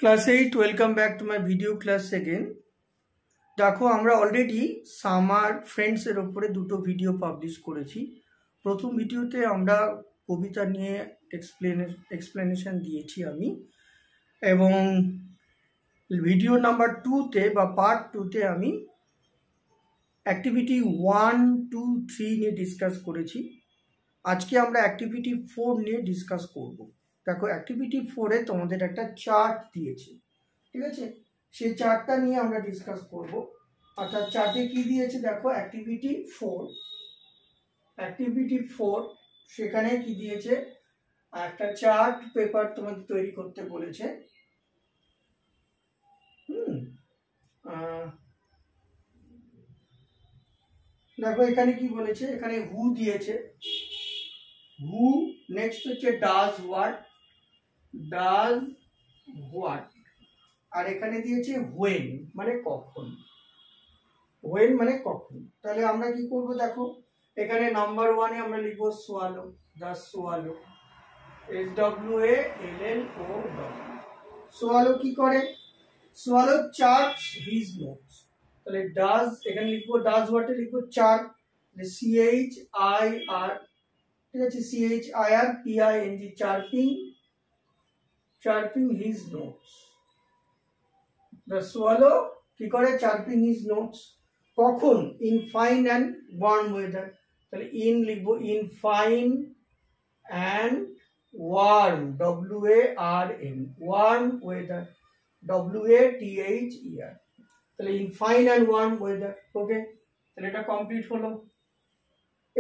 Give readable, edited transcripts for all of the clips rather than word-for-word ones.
Class 8, welcome back to my video class again. দেখো আমরা already summer friends এর উপরে দুটো ভিডিও পাবলিশ করেছি। প্রথম ভিডিওতে আমরা কবিতা নিয়ে এক্সপ্লেনেশন দিয়েছি আমি, এবং ভিডিও নাম্বার 2 তে বা পার্ট 2 তে আমি অ্যাক্টিভিটি 1, 2, 3 নিয়ে ডিসকাস করেছি। আজকে আমরা অ্যাক্টিভিটি 4 নিয়ে ডিসকাস করব। দেখো অ্যাক্টিভিটি 4 এ তোমাদের একটা চার্ট দিয়েছে, ঠিক আছে? সেই চার্টটা নিয়ে আমরা ডিসকাস করব। অর্থাৎ চার্টে কি দিয়েছে দেখো, অ্যাক্টিভিটি 4 সেখানে কি দিয়েছে, একটা চার্ট পেপার তোমাদের তৈরি করতে বলেছে। দেখো এখানে কি বলেছে, এখানে হু দিয়েছে, হু, নেক্সট হচ্ছে ডাজ হোয়াট, আর এখানে দিয়েছে হোয়েন মানে কখন। তাহলে আমরা কি করব দেখো, এখানে নাম্বার 1 এ আমরা লিখব swallow, the swallow, SWALLO। Swallow কি করে, সোয়ালো চার্টস হিজ নোটস। তাহলে ডাজ, এখানে লিখবো ডাজ হোয়াটে লিখবো চার্ট, CHIR, ঠিক আছে, CHIRPING, chirping his notes. The swallow কি করে, চার্পিং হিজ নোটস। কখন, in fine and warm weather. তাহলে ইন লিখবো in fine and warm, WARM, warm weather, WATHER। তাহলে in fine and warm weather. Okay, তাহলে এটা কমপ্লিট হলো।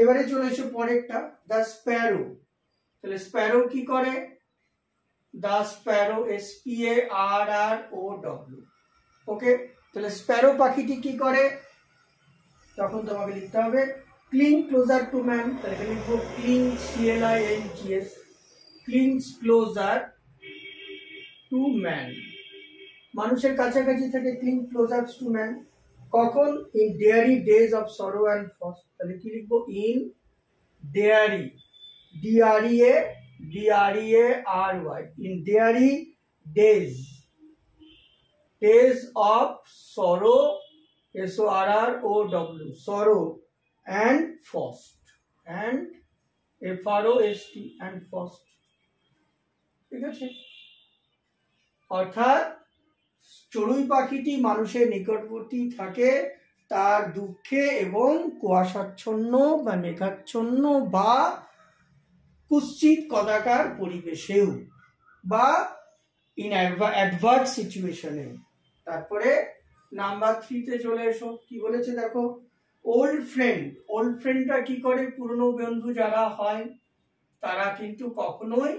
এবারে চলে এসো পরেরটা, দ্য স্প্যারো। তাহলে স্প্যারো কি করে, দ্য স্প্যারো, SPARROW। ওকে, তাহলে স্প্যারো পাখিটি কি করে, তখন তোমাকে লিখতে হবে ক্লিং ক্লোজার টু ম্যান। তাহলে এখানে লিখবো ক্লিং, CLINGS, clings closer to man, মানুষের কাছাকাছি থাকে, ক্লিং ক্লোজার টু ম্যান। কখন, in dairy days of sorrow and frost. তাহলে কি লিখবো, in dairy, DREARY, in dairy days of sorrow, SORROW, sorrow and frost, and FROST, and frost। ঠিক আছে, অর্থাৎ চড়ুই পাখিটি মানুষের নিকটবর্তী থাকে তার দুঃখে এবং কুয়াশাচ্ছন্ন বা মেঘাচ্ছন্ন বা কুৎসিত কদাকার পরিবেশেও বা ইন অ্যাডভার্স সিচুয়েশনে। তারপরে নাম্বার 3 তে চলে এসো, কি বলেছে দেখো, ওল্ড ফ্রেন্ডটা কি করে, পুরনো বন্ধু যারা হয় তারা কিন্তু কখনোই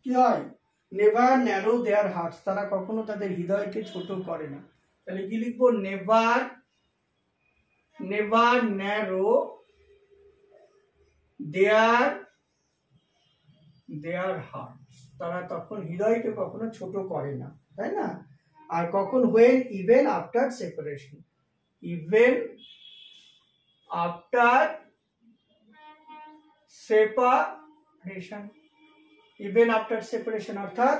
কি হয়, নেভার ন্যারো দেয়ার হার্টস, তারা কখনো তাদের হৃদয়কে ছোট করে না। তাহলে কি লিখবো, নেভার ন্যারো দেয়ার হার্টস, তারা তখন হৃদয়কে কখনো ছোট করে না, তাই না? আর কখন, হোয়েন, ইভেন আফটার সেপারেশন, অর্থাৎ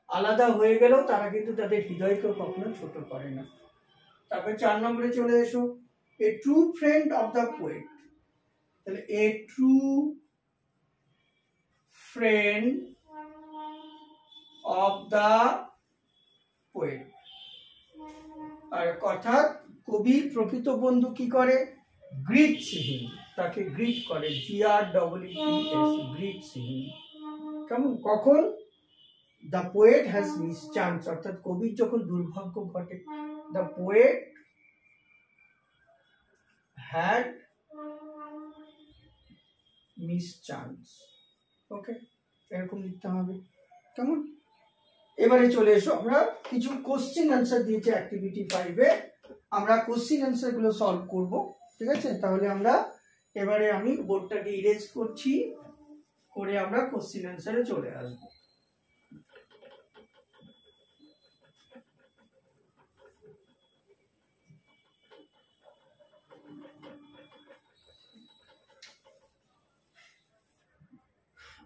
আলাদা হয়ে গেলেও তারা কিন্তু তাদের হৃদয়কেও কখনো ছোট করে না। তারপরে 4 নম্বরে চলে এসো, a true friend of the poet. তাহলে a true friend of the poet, আর অর্থাৎ কবির প্রকৃত বন্ধু কি করে, গ্রিটস হিম, তাকে গ্রিট করে, GREETS, গ্রিটস হিম। কেমন, কখন, দ্য পোয়েট হ্যাজ মিসচান্স, অর্থাৎ কবির যখন দুর্ভাগ্য ঘটে, দ্য পোয়েট হ্যাড মিসচান্স। ওকে, এরকম লিখতে হবে, কেমন? এবারে চলে এসো, আমরা কিছু কোশ্চেন অ্যান্সার দিয়েছি অ্যাক্টিভিটি 5 এ, আমরা কোশ্চেন অ্যান্সার গুলো সলভ করব, ঠিক আছে? তাহলে আমরা এবারে আমি বোর্ডটাকে ইরেজ করছি, করে আমরা কোশ্চেন অ্যান্সারে চলে আসব।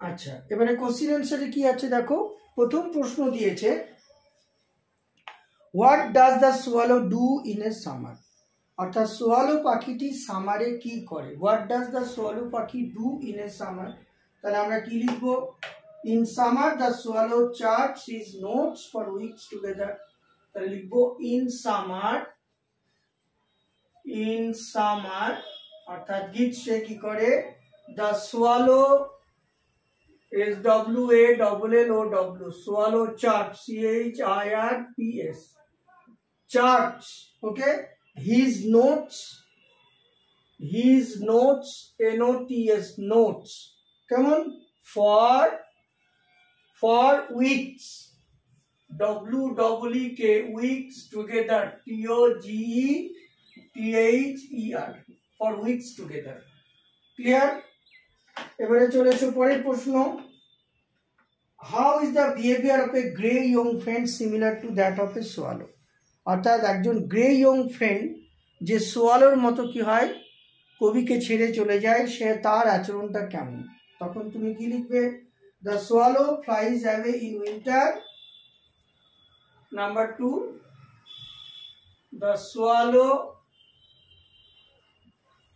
আচ্ছা, এবারে কোশ্চেন অ্যান্সারে কি আছে দেখো, প্রথম প্রশ্ন দিয়েছে what does the swallow do in a summer, অর্থাৎ সোয়ালো পাখিটি সামারে কি করে। হোয়াট ডাজ দ্য সোয়ালো পাখি ডু ইন এ সামার, তাহলে আমরা কি লিখবো, in summer the swallow charts his notes for weeks together, তাহলে লিখবো ইন সামার অর্থাৎ গ্রীষ্মে কি করে, the swallow SWALLOW swallow chart CHIRPS charts, okay, his notes NOTS notes, come on, for weeks, WEEK weeks together, TOGETHER for weeks together, clear। এবারে চলে এসো পরের প্রশ্ন, how is the behaviour of a grey young friend similar to that of A swallow, অর্থাৎ একজন grey young friend যে সোয়ালোর মতো কি হয়, কবিকে ছেড়ে চলে যায়, সে তার আচরণটা কেমন, তখন তুমি কি লিখবে, the swallow flies away in winter, number 2, the swallow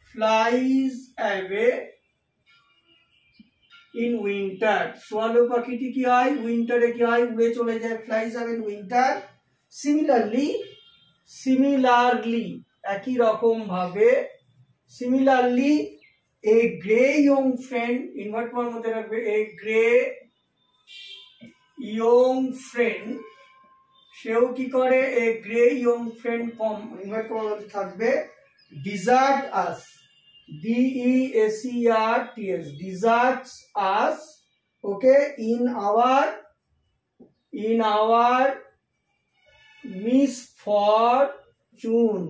flies away in winter, swallow পাখিটি কি হয়, উইন্টারে কি হয়, উড়ে চলে যায়, flies away in winter. Similarly একই রকম ভাবে, similarly a grey young friend, invert করার মধ্যে রাখবে, এ গ্রে ইয়ং ফ্রেন্ড, সেও কি করে, a grey young friend com invert করার মধ্যে থাকবে, dessert us, DESERTS deserts us, okay, in our misfortune,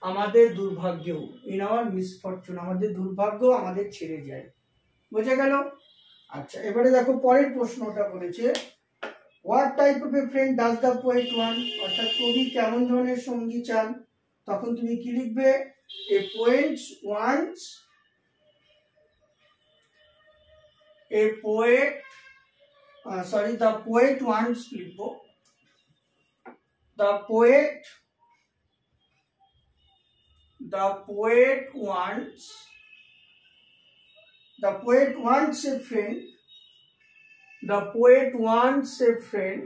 আমাদের দুর্ভাগ্য, in our misfortune আমাদের দুর্ভাগ্য আমাদের ছেড়ে যায়, বোঝা গেল। আচ্ছা এবারে দেখো পরের প্রশ্নটা বলেছে, what type of a friend does the poet want, অর্থাৎ কবি কেমন ধরনের সঙ্গী চান, তখন তুমি কি লিখবে, a poet wants the poet wants লিখবো, the poet wants a friend, the poet wants a friend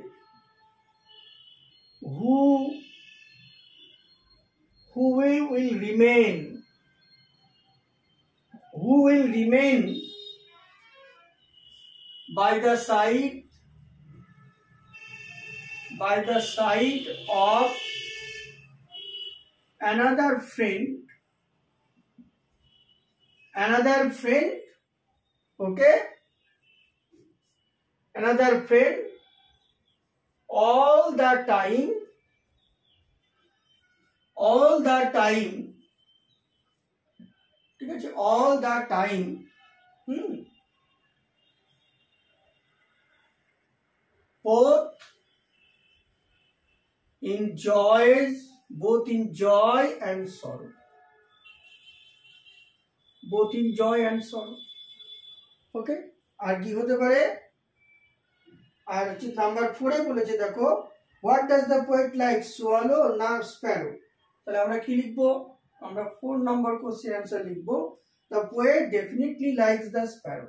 who will remain by the side of another friend, okay, another friend all the time, ঠিক আছে, all the time, both in joy and sorrow, ওকে। আর কি হতে পারে, আর হচ্ছে number 4 এ বলেছে দেখো, what does the poet like, swallow না Sparrow, তাহলে আমরা কি লিখবো, আমরা 4 নম্বর কোশ্চেন অ্যান্সার লিখবো, the poet definitely likes the Sparrow,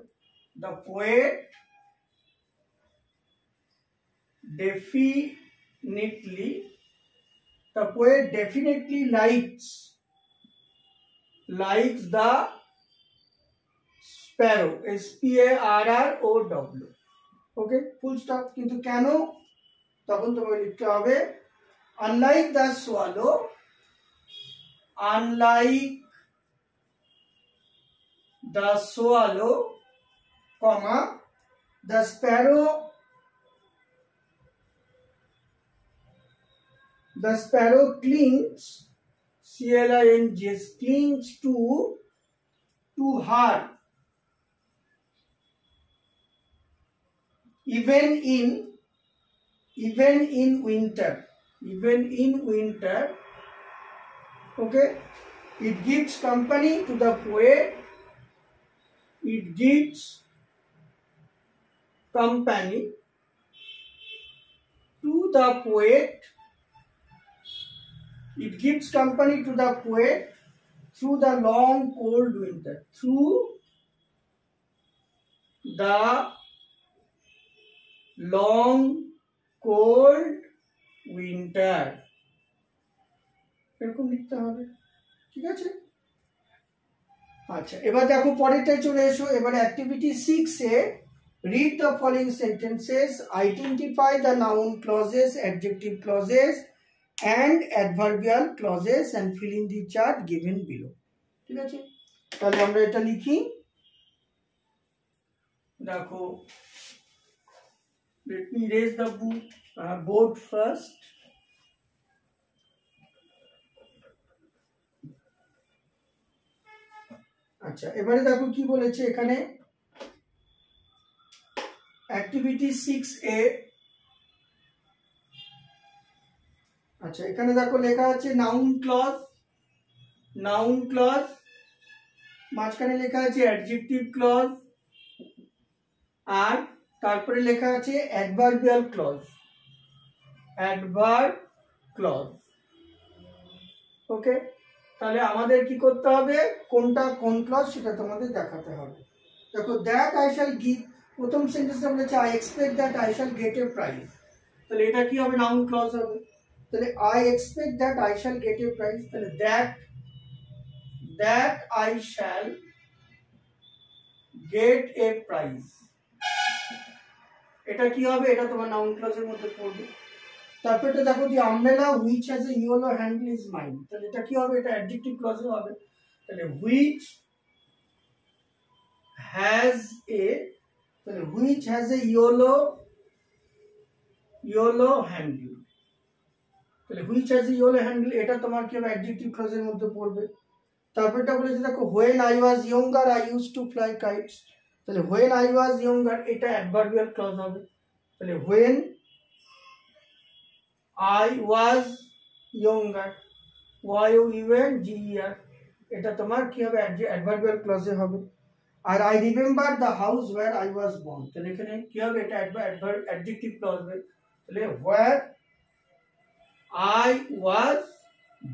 the poet definitely likes the sparrow, SPARROW, okay, full stop. কিন্তু কেন, তখন তোমাকে লিখতে হবে, unlike the swallow, comma, the sparrow clings, clings to her, even in winter, okay, it gives company to the poet, It gives company to the poet through the long cold winter. Through the long cold winter. এরকম লিখতে হবে, ঠিক আছে? আচ্ছা, এবার দেখো পরেরটাই চলে এসো। এবার activity 6 A read the following sentences, identify the noun clauses, adjective clauses and adverbial clauses and fill in the chart given below. ঠিক আছে, তাহলে আমরা এটা লিখি। দেখো, let me erase the board first. আচ্ছা, এবারে দেখো কি বলেছে এখানে অ্যাক্টিভিটি 6A। আচ্ছা, এখানে দেখো লেখা আছে নাউন ক্লজ, নাউন ক্লজ, মাঝখানে লেখা আছে অ্যাডজেক্টিভ ক্লজ, আর তারপরে লেখা আছে অ্যাডভার্বিয়াল ক্লজ, অ্যাডভার্ব ক্লজ। ওকে, তাহলে আমাদের কি করতে হবে, কোনটা কোন ক্লজ সেটা তোমাদের দেখাতে হবে। দেখো, দ্যাট আই শ্যাল গিভ, প্রথম সেন্টেন্সটা বলেছে I expect that I shall get a prize, তাহলে এটা কি হবে, নাউন ক্লজ হবে। তাহলে I expect that I shall get a prize, তাহলে that I shall get a prize, এটা কি হবে, এটা তোমার নাউন ক্লজের মধ্যে পড়বে। তারপরে দেখো the umbrella which has a yellow handle is mine, তাহলে এটা কি হবে, এটা অ্যাডজেক্টিভ ক্লজে হবে। তাহলে হুইচ হ্যাজ এ, তাহলে which has a yellow handle, তাহলে which has a yellow handle এটা তোমার কি হবে, অ্যাডজেক্টিভ ক্লজের মধ্যে পড়বে। তারপরটা বলেছে দেখো when I was younger I use to fly kites, তাহলে হোয়েন আই ওয়াজ ইয়ঙ্গার এটা অ্যাডভার্বিয়াল ক্লজ হবে। তাহলে when I was younger, Y-O-U-N-G-E-R, এটা তোমার কি হবে, অ্যাডভার্বিয়াল ক্লজে হবে। আর I remember the house where I was born, তাহলে এখানে কি হবে, এটা অ্যাডজেক্টিভ ক্লজ হবে। তাহলে where I was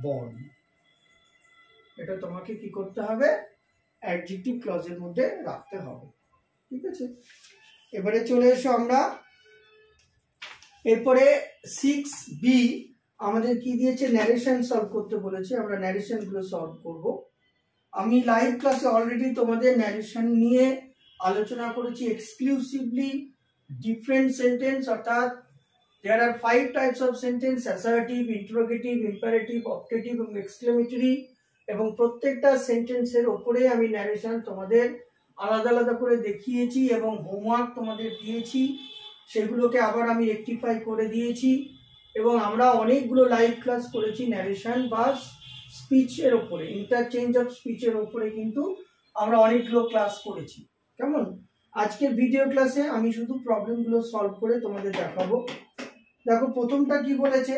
born, এটা তোমাকে কি করতে হবে, অ্যাডজেক্টিভ ক্লজের মধ্যে রাখতে হবে, ঠিক আছে? এবারে চলে এসো আমরা, এরপরে 6B আমাদের কি দিয়েছে, ন্যারেশন সলভ করতে বলেছে, আমরা ন্যারেশন গুলো সলভ করব। আমি লাইভ ক্লাসে অলরেডি তোমাদের ন্যারেশন নিয়ে আলোচনা করেছি, এক্সক্লুসিভলি ডিফারেন্ট সেন্টেন্স, অর্থাৎ দেয়ার আর 5 types of sentence, assertive, interrogative, imperative, optative এবং এক্সক্লেমেটরি, এবং প্রত্যেকটা সেন্টেন্সের ওপরে আমি ন্যারেশন তোমাদের আলাদা আলাদা করে দেখিয়েছি এবং হোমওয়ার্ক তোমাদের দিয়েছি, সেগুলোকে আবার আমি রেকটিফাই করে দিয়েছি। এবং আমরা অনেকগুলো লাইভ ক্লাস করেছি ন্যারেশন বা স্পিচের ওপরে, ইন্টারচেঞ্জ অফ স্পিচের ওপরে কিন্তু আমরা অনেকগুলো ক্লাস করেছি। কেমন, আজকের ভিডিও ক্লাসে আমি শুধু প্রবলেমগুলো সলভ করে তোমাদের দেখাবো। দেখো প্রথমটা কি বলেছে,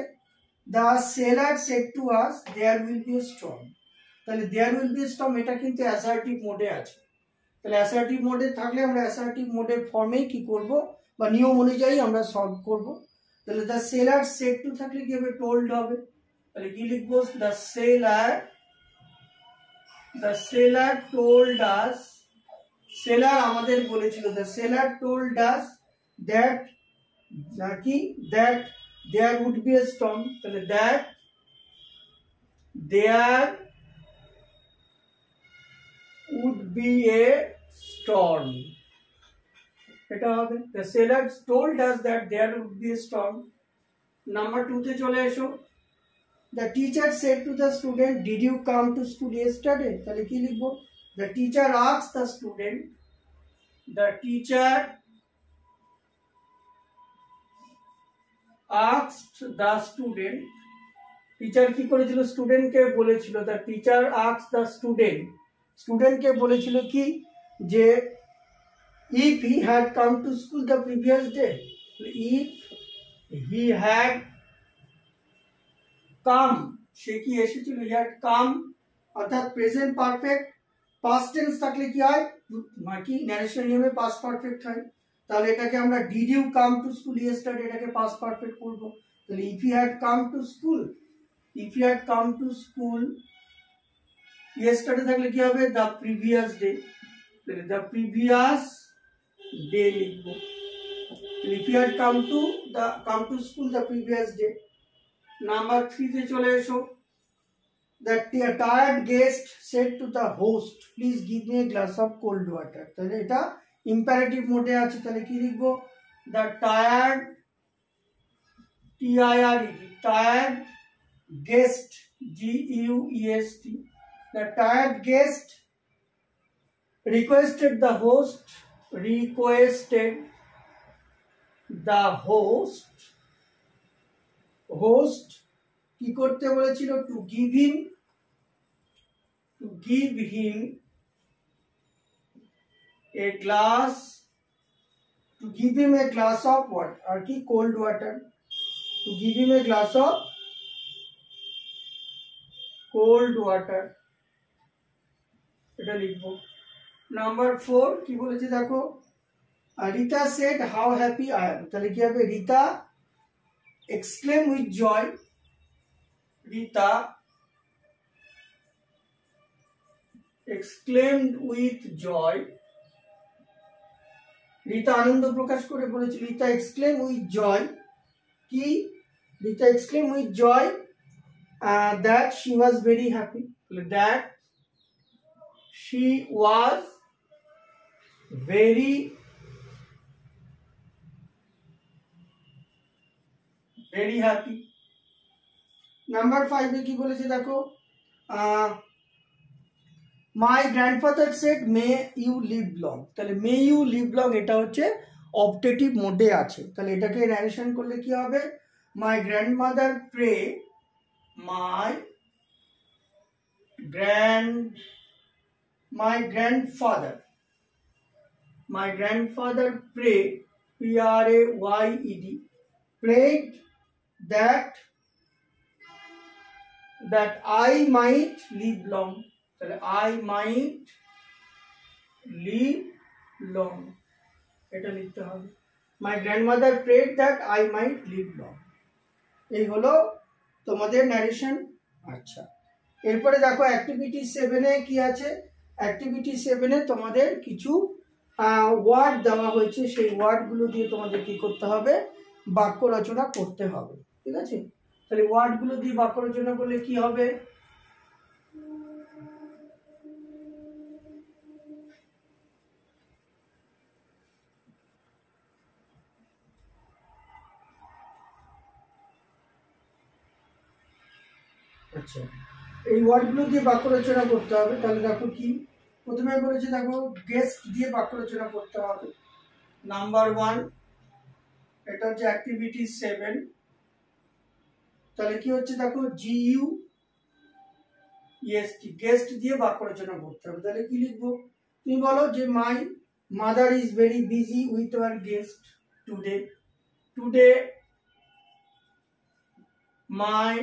the sailor said to us there will be a storm, তাহলে there will be a storm এটা কিন্তু অ্যাসার্টিভ মোডে আছে। তাহলে অ্যাসার্টিভ মোডে থাকলে আমরা অ্যাসার্টিভ মোডের ফর্মেই কি করব বা নিয়ম অনুযায়ী আমরা সলভ করব। তাহলে দ্য সেলার সেড টু থাকলে কি হবে, টোল্ড হবে। তাহলে কি লিখবো, the sailor told us, sailor আমাদের বলেছিল, the sailor told us that নাকি that there would be a storm, তাহলে that there would be a storm, এটা হবে। The sailor told us that there would be a storm. Number 2 তে চলে এসো, the teacher said to the student, did you come to school yesterday, তাহলে কি লিখবো, the teacher asked the student, the teacher asked the student, teacher কি করেছিল, স্টুডেন্টকে বলেছিল, the teacher asked the student, স্টুডেন্টকে বলেছিল কি, যে if he had come to school the previous day, if he had come, সে কি এসেছিল, he had come, অর্থাৎ প্রেজেন্ট পারফেক্ট, পাস্ট টেন্স থাকলে কি হয়, কি ন্যারেশন নিয়মে পাস্ট পারফেক্ট হয়। তাহলে এটাকে আমরা did you come to school yesterday, এটাকে পাস্ট পারফেক্ট করব। তাহলে if he had come to school if you had come to school, yesterday থাকলে কি হবে? The previous day, the previous day লিখবো। If you had come to school the previous day. Number 3 তে চলে এসো। The tired guest said to the host, please give me a glass of cold water. তাহলে এটা imperative মোডে আছে, তাহলে কি লিখবো? The tired, tired guest, G-U-E-S-T. The tired guest requested the host কি করতে বলেছিল? to give him a glass of what? আর কি? cold water. to give him a glass of cold water, এটা লিখবো। নাম্বার 4 কি বলেছে দেখো? Rita said how happy I am. তাহলে কি হবে? Rita exclaimed with joy. Rita exclaimed with joy. Rita আনন্দ প্রকাশ করে বলেছে। Rita exclaimed with joy. কি? Rita exclaimed with joy that she was very happy. That she was very happy. Number 5 এ কি বলেছে দেখো? My grandfather said may you live long. তাহলে may you live long এটা হচ্ছে অপটেটিভ মোডে আছে, তাহলে এটাকে ন্যারেশন করলে কি হবে? My grandmother pray, my grandfather pray, P-R-A-Y-E-D, prayed that I might live long. তাহলে I might live long, এটা লিখতে হবে। My grandmother prayed that I might live long. এই হলো তোমাদের ন্যারেশন। আচ্ছা, এরপরে দেখো অ্যাক্টিভিটি 7 এ কি আছে? অ্যাক্টিভিটি 7 এ তোমাদের কিছু ওয়ার্ড দেওয়া হয়েছে, সেই ওয়ার্ডগুলো দিয়ে তোমাদের কি করতে হবে? বাক্য রচনা করতে হবে। ঠিক আছে, তাহলে ওয়ার্ডগুলো দিয়ে বাক্য রচনা করলে কি হবে? আচ্ছা, এই ওয়ার্ডগুলো দিয়ে বাক্য রচনা করতে হবে। তাহলে দেখো কি প্রথমে বলেছে, দেখো গেস্ট দিয়ে বাক্য রচনা করতে হবে। নাম্বার 1, এটা হচ্ছে অ্যাক্টিভিটি 7। তাহলে কি হচ্ছে দেখো? GUEST, গেস্ট দিয়ে বাক্য রচনা করতে হবে। তাহলে কি লিখবো? তুমি বলো যে my mother is very busy with our guest today my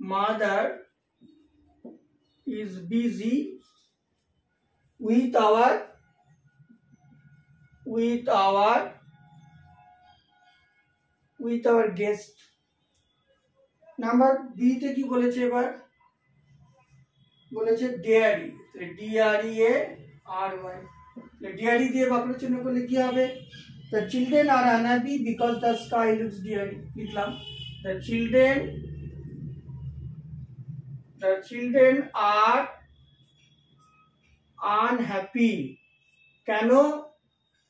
mother is busy with our guest. Number B তে কি বলেছে? এবার বলেছে ডেয়ারি, DREARY, ডেয়ারি দিয়ে বাক্য রচনা করলে কি হবে? The children are unhappy because the sky looks dreary. লিখলাম the children are unhappy. কেন?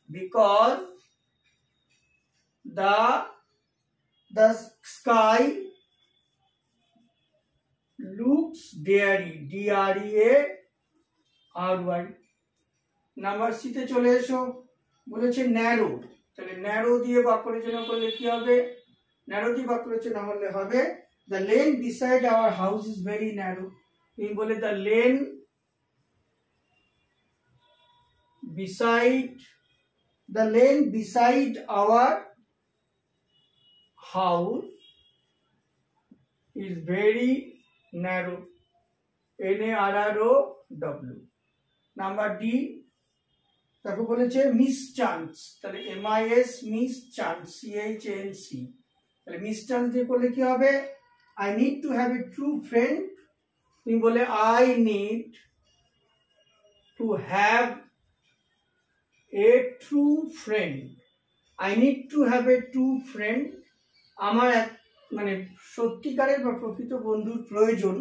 Because the sky looks dreary, DREARY. Number C তে চলে এসো। বলেছে ন্যারো, তাহলে ন্যারো দিয়ে বাক্য রচনা করলে কি হবে? ন্যারো দিয়ে বাক্য রচনা হলে হবে the lane beside our house is very narrow. তুমি বলে the lane beside our house is very narrow, NARROW. Number D, তাকে বলেছে মিস চান্স, তাহলে MIS মিস চান্স, CHANC, তাহলে মিসচান্স দিয়ে করলে কি হবে, I need to have a true friend, তুমি বলে I need to have a true friend, I need to have a true friend, আমার মানে সত্যিকারের বা প্রকৃত বন্ধুর প্রয়োজন।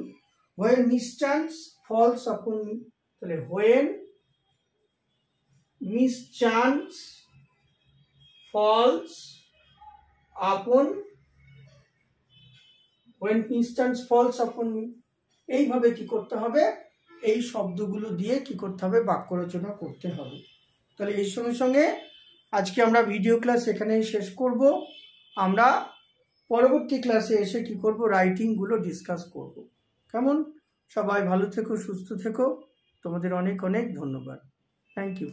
when mischance falls upon me, তাহলে when mischance falls upon, when mischance falls upon me, এইভাবে কি করতে হবে, এই শব্দগুলো দিয়ে কি করতে হবে, বাক্য রচনা করতে হবে। তাহলে এই সঙ্গে সঙ্গে আজকে আমরা ভিডিও ক্লাস এখানেই শেষ করব। আমরা পরবর্তী ক্লাসে এসে কি করব, রাইটিংগুলো ডিসকাস করব। কেমন? সবাই ভালো থেকো, সুস্থ থেকো, তোমাদের অনেক অনেক ধন্যবাদ। Thank you.